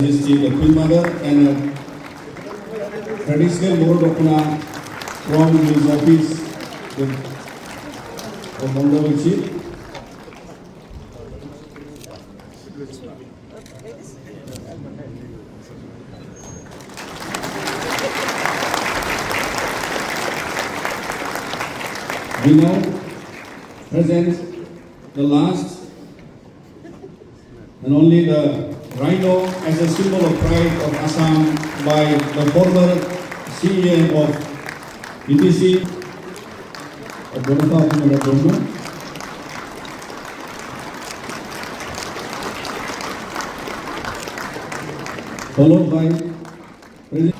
the Queen Mother and a traditional Bodo from his office of Bodo. We now present the last and only the rhino as a symbol of pride of Assam by the former CEM of ETC, Bodo, followed by President.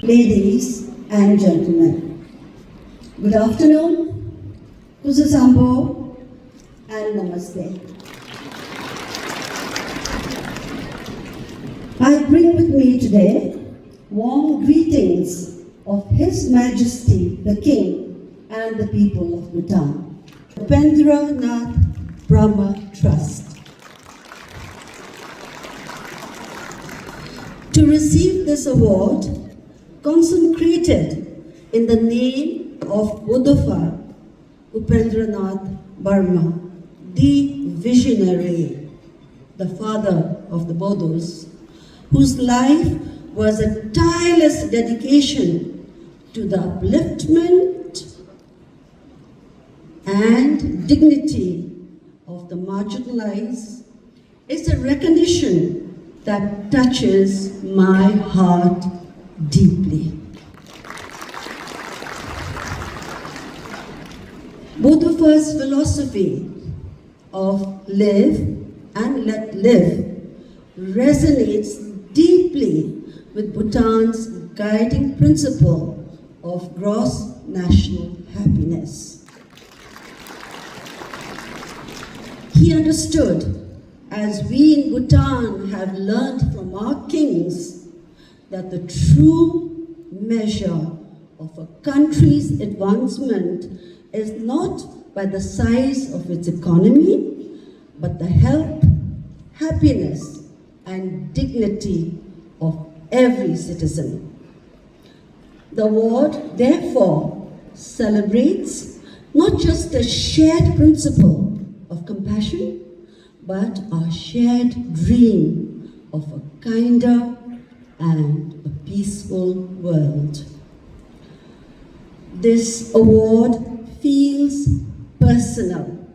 Ladies and gentlemen, good afternoon, Kuzusambo and Namaste. I bring with me today warm greetings of His Majesty the King and the people of Bhutan, Upendra Nath Brahma Trust. To receive this award, consecrated in the name of Bodo Upendranath Burma, the visionary, the father of the Bodos, whose life was a tireless dedication to the upliftment and dignity of the marginalized, is a recognition that touches my heart deeply. Bodo's philosophy of live and let live resonates deeply with Bhutan's guiding principle of gross national happiness. He understood, as we in Bhutan have learned from our kings, that the true measure of a country's advancement is not by the size of its economy, but the health, happiness, and dignity of every citizen. The award, therefore, celebrates not just a shared principle of compassion, but our shared dream of a kinder and a peaceful world. This award feels personal,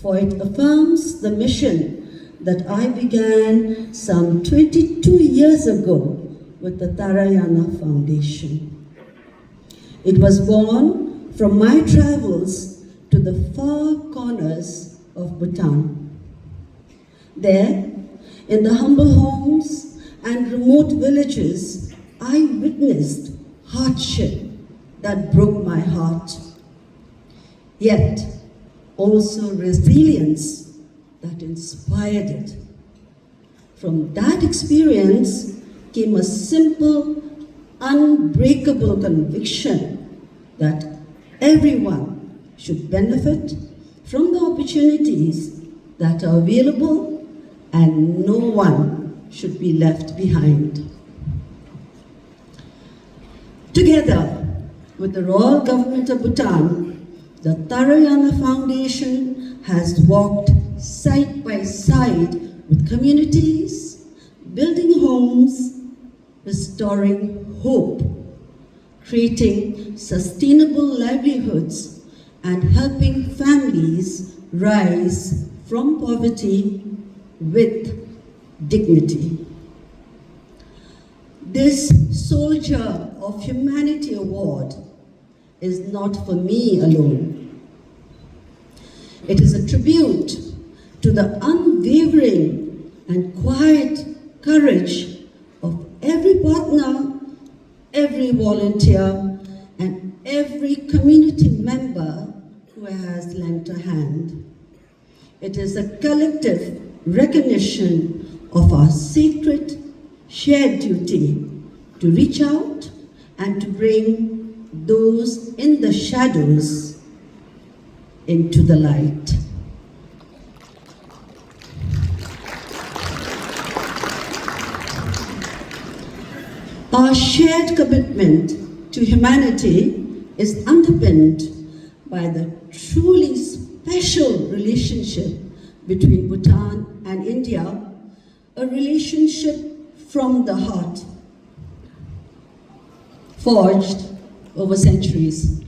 for it affirms the mission that I began some 22 years ago with the Tarayana Foundation. It was born from my travels to the far corners of Bhutan. There, in the humble homes and remote villages, I witnessed hardship that broke my heart, yet also resilience that inspired it. From that experience came a simple, unbreakable conviction that everyone should benefit from the opportunities that are available and no one should be left behind. Together with the Royal Government of Bhutan, the Tarayana Foundation has walked side by side with communities, building homes, restoring hope, creating sustainable livelihoods, and helping families rise from poverty with dignity. This Soldier of Humanity Award is not for me alone. It is a tribute to the unwavering and quiet courage of every partner, every volunteer, and every community member who has lent a hand. It is a collective recognition of our sacred shared duty to reach out and to bring those in the shadows into the light. Our shared commitment to humanity is underpinned by the truly special relationship between Bhutan and India, a relationship from the heart, forged over centuries.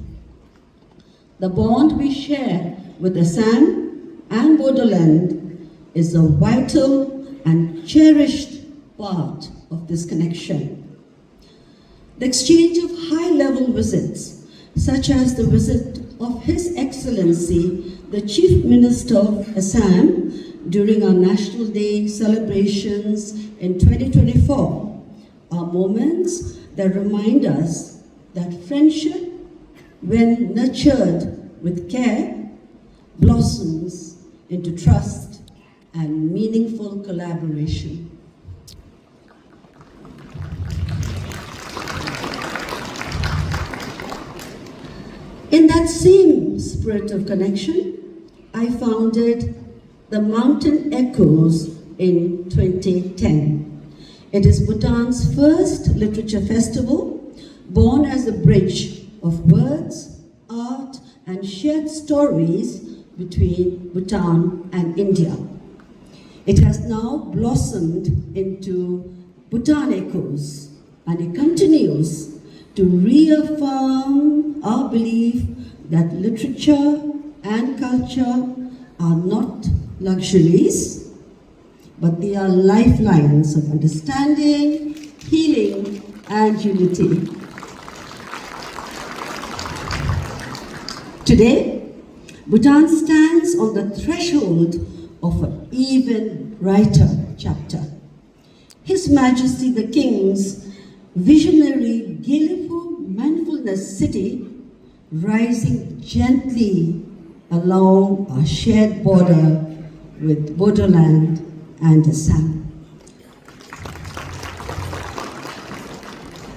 The bond we share with Assam and Bodoland is a vital and cherished part of this connection. The exchange of high-level visits, such as the visit of His Excellency, the Chief Minister of Assam, during our National Day celebrations in 2024, are moments that remind us that friendship, when nurtured with care, blossoms into trust and meaningful collaboration. In that same spirit of connection, I founded the Mountain Echoes in 2010. It is Bhutan's first literature festival, born as a bridge of words, art, and shared stories between Bhutan and India. It has now blossomed into Bhutan Echoes, and it continues to reaffirm our belief that literature and culture are not luxuries, but they are lifelines of understanding, healing, and unity. Today, Bhutan stands on the threshold of an even brighter chapter. His Majesty the King's visionary Gilifu Mindfulness City, rising gently along our shared border with Bodoland and Assam.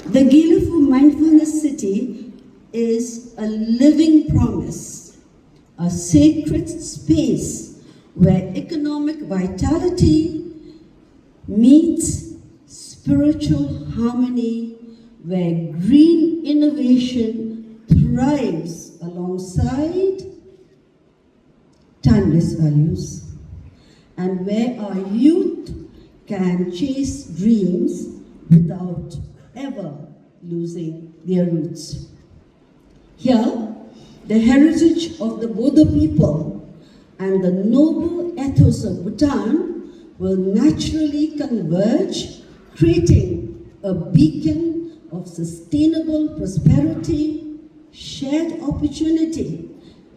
The Gilifu Mindfulness City is a living promise, a sacred space where economic vitality meets spiritual harmony, where green innovation thrives alongside timeless values, and where our youth can chase dreams without ever losing their roots. Here, the heritage of the Bodo people and the noble ethos of Bhutan will naturally converge, creating a beacon of sustainable prosperity, shared opportunity,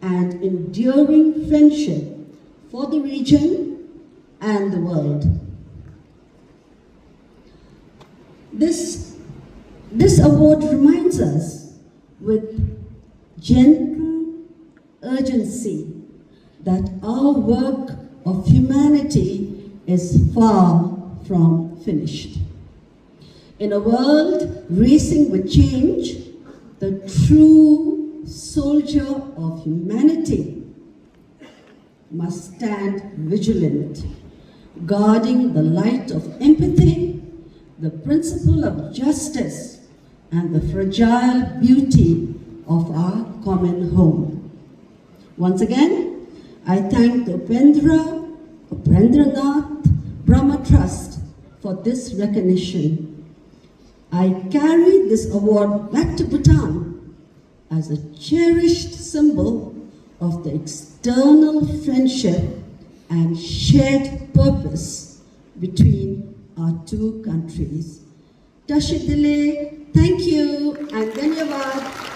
and enduring friendship for the region and the world. This award reminds us with gentle urgency that our work of humanity is far from finished. In a world racing with change, the true soldier of humanity must stand vigilant, guarding the light of empathy, the principle of justice, and the fragile beauty of our common home. Once again, I thank the Upendranath Brahma Trust for this recognition. I carry this award back to Bhutan as a cherished symbol of the external friendship and shared purpose between our two countries. Tashidile, thank you and dhanyavad.